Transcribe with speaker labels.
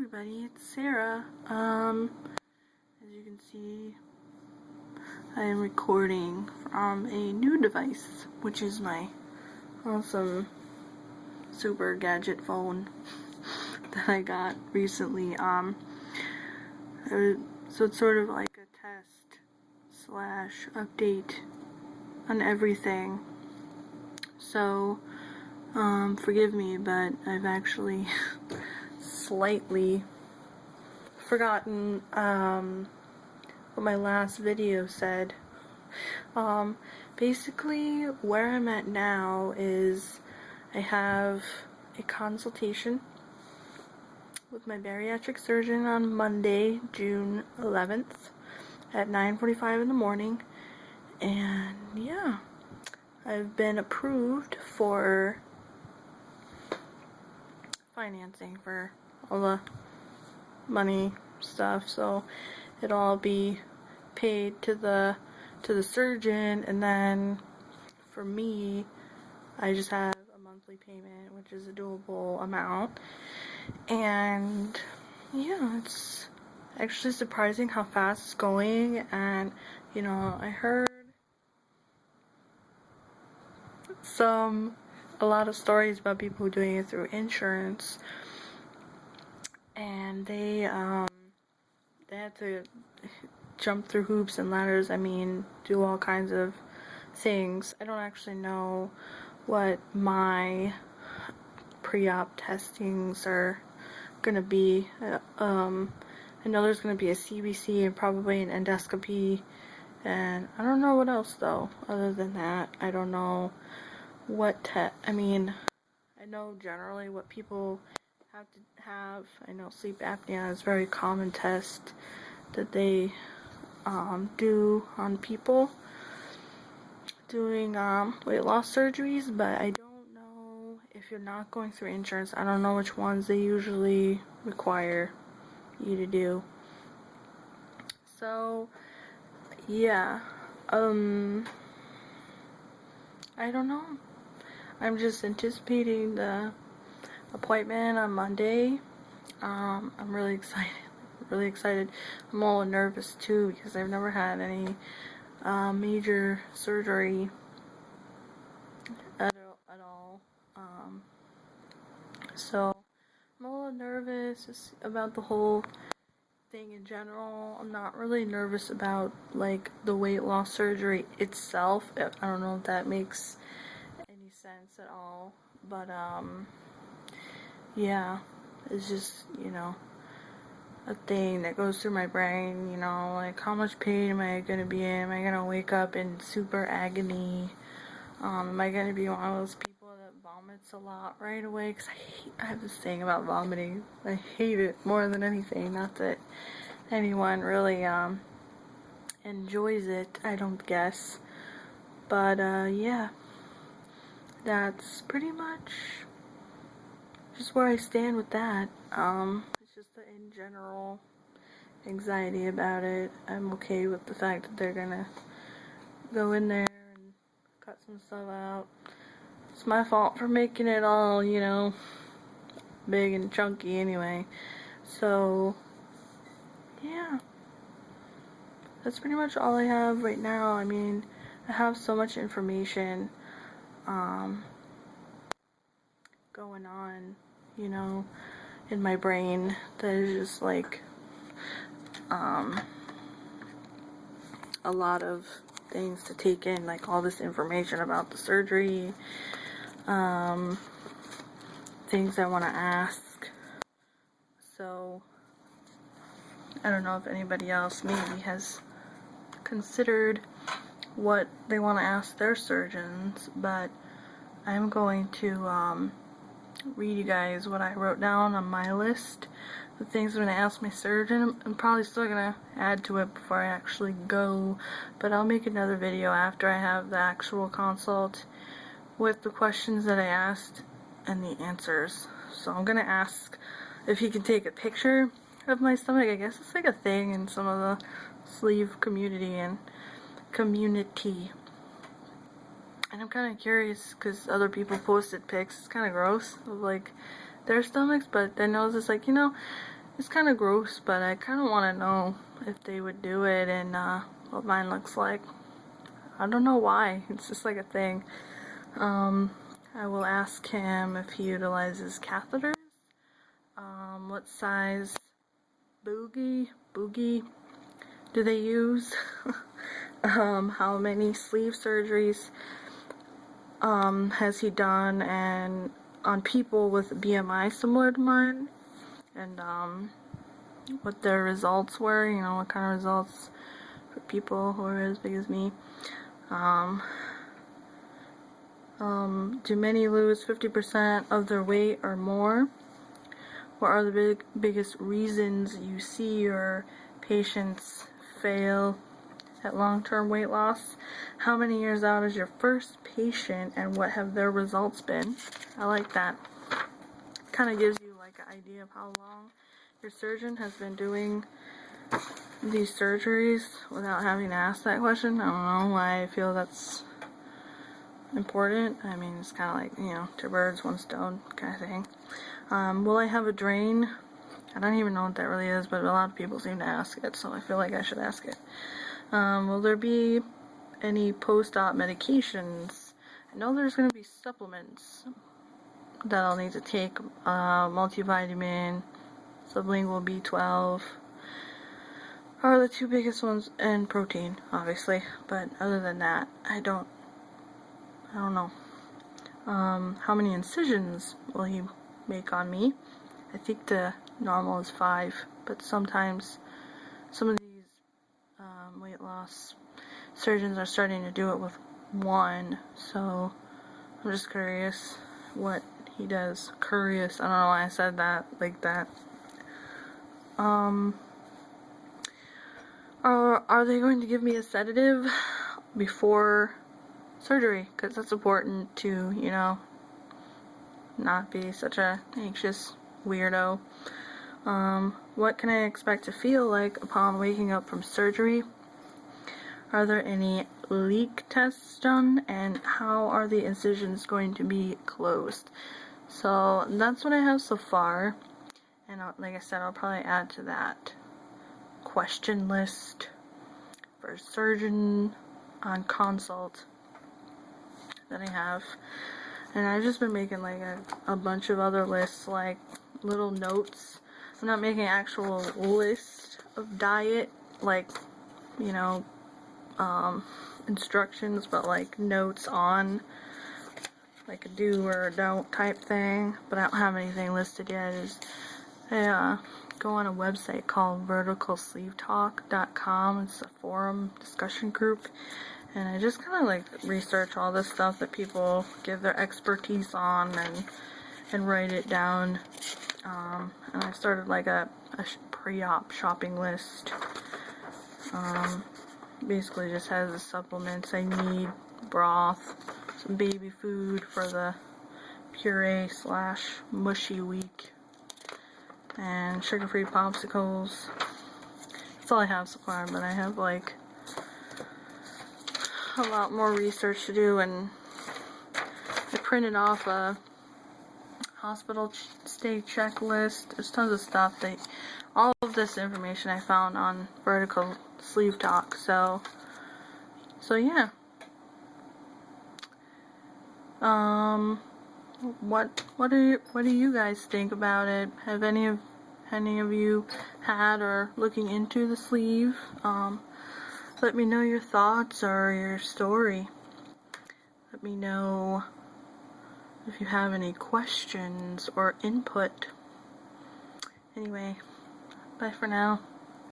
Speaker 1: everybody, it's Sarah. As you can see, I am recording from a new device, which is my awesome super gadget phone that I got recently. So it's sort of like a test slash update on everything. So, forgive me, but I've actually slightly forgotten what my last video said. Basically where I'm at now is I have a consultation with my bariatric surgeon on Monday, June 11th at 9:45 in the morning, and yeah, I've been approved for financing for all the money stuff, so it'll all be paid to the surgeon, and then for me I just have a monthly payment, which is a doable amount. And yeah, it's actually surprising how fast it's going. And you know, I heard a lot of stories about people doing it through insurance, and they had to jump through hoops and ladders. I mean, do all kinds of things. I don't actually know what my pre-op testings are gonna be. I know there's gonna be a CBC and probably an endoscopy, and I don't know what else though. Other than that, I don't know what I mean, I know generally what people have to have. I know sleep apnea is a very common test that they do on people doing weight loss surgeries, but I don't know if you're not going through insurance. I don't know which ones they usually require you to do. So yeah, I don't know. I'm just anticipating the appointment on Monday. I'm really excited. I'm a little nervous too because I've never had any major surgery at all. So I'm a little nervous about the whole thing in general. I'm not really nervous about like the weight loss surgery itself. I don't know if that makes any sense at all, but yeah, it's just, you know, a thing that goes through my brain, you know, like how much pain am I gonna be in? Am I gonna wake up in super agony? Am I gonna be one of those people that vomits a lot right away? Because I have this thing about vomiting. I hate it more than anything. Not that anyone really enjoys it, I don't guess. But yeah, that's pretty much just where I stand with that. It's just the in general anxiety about it. I'm okay with the fact that they're gonna go in there and cut some stuff out. It's my fault for making it all, you know, big and chunky anyway. So yeah, that's pretty much all I have right now. I mean, I have so much information going on, you know, in my brain that is just like a lot of things to take in, like all this information about the surgery, things I want to ask. So I don't know if anybody else maybe has considered what they want to ask their surgeons, but I'm going to read you guys what I wrote down on my list, the things I'm going to ask my surgeon. I'm probably still going to add to it before I actually go, but I'll make another video after I have the actual consult with the questions that I asked and the answers. So I'm going to ask if he can take a picture of my stomach. I guess it's like a thing in some of the sleeve community. And I'm kind of curious because other people posted pics. It's kind of gross of like their stomachs, but then I was just like, you know, it's kind of gross, but I kind of want to know if they would do it and what mine looks like. I don't know why. It's just like a thing. I will ask him if he utilizes catheters. What size boogie do they use? How many sleeve surgeries has he done, and on people with BMI similar to mine, and what their results were, you know, what kind of results for people who are as big as me. Do many lose 50% of their weight or more? What are the biggest reasons you see your patients fail at long-term weight loss? How many years out is your first patient, and what have their results been? I like that. Kind of gives you like an idea of how long your surgeon has been doing these surgeries without having to ask that question. I don't know why I feel that's important. I mean, it's kind of like, you know, two birds, one stone kind of thing. Will I have a drain? I don't even know what that really is, but a lot of people seem to ask it, so I feel like I should ask it. Will there be any post-op medications? I know there's going to be supplements that I'll need to take, multivitamin, sublingual B12 are the two biggest ones, and protein, obviously, but other than that, I don't know. How many incisions will he make on me? I think the normal is 5, but sometimes some of these weight loss surgeons are starting to do it with 1, so I'm just curious what he does. Curious, I don't know why I said that like that. Are they going to give me a sedative before surgery? Because that's important to, you know, not be such a anxious weirdo. What can I expect to feel like upon waking up from surgery? Are there any leak tests done, and how are the incisions going to be closed? So that's what I have so far, and like I said, I'll probably add to that question list for surgeon on consult that I have. And I've just been making like a bunch of other lists, like little notes. I'm not making an actual list of diet, like, you know, instructions, but like notes on like a do or a don't type thing. But I don't have anything listed yet. I go on a website called verticalsleevetalk.com. It's a forum discussion group. And I just kind of like research all this stuff that people give their expertise on, and write it down. And I started like a pre-op shopping list. Basically just has the supplements I need, broth, some baby food for the puree/mushy week, and sugar-free popsicles. That's all I have so far, but I have like a lot more research to do, and I printed off a hospital stay checklist. There's tons of stuff all of this information I found on Vertical Sleeve Talk. So yeah. What do you guys think about it? Have any of you had or looking into the sleeve? Let me know your thoughts or your story. Let me know if you have any questions or input. Anyway, bye for now.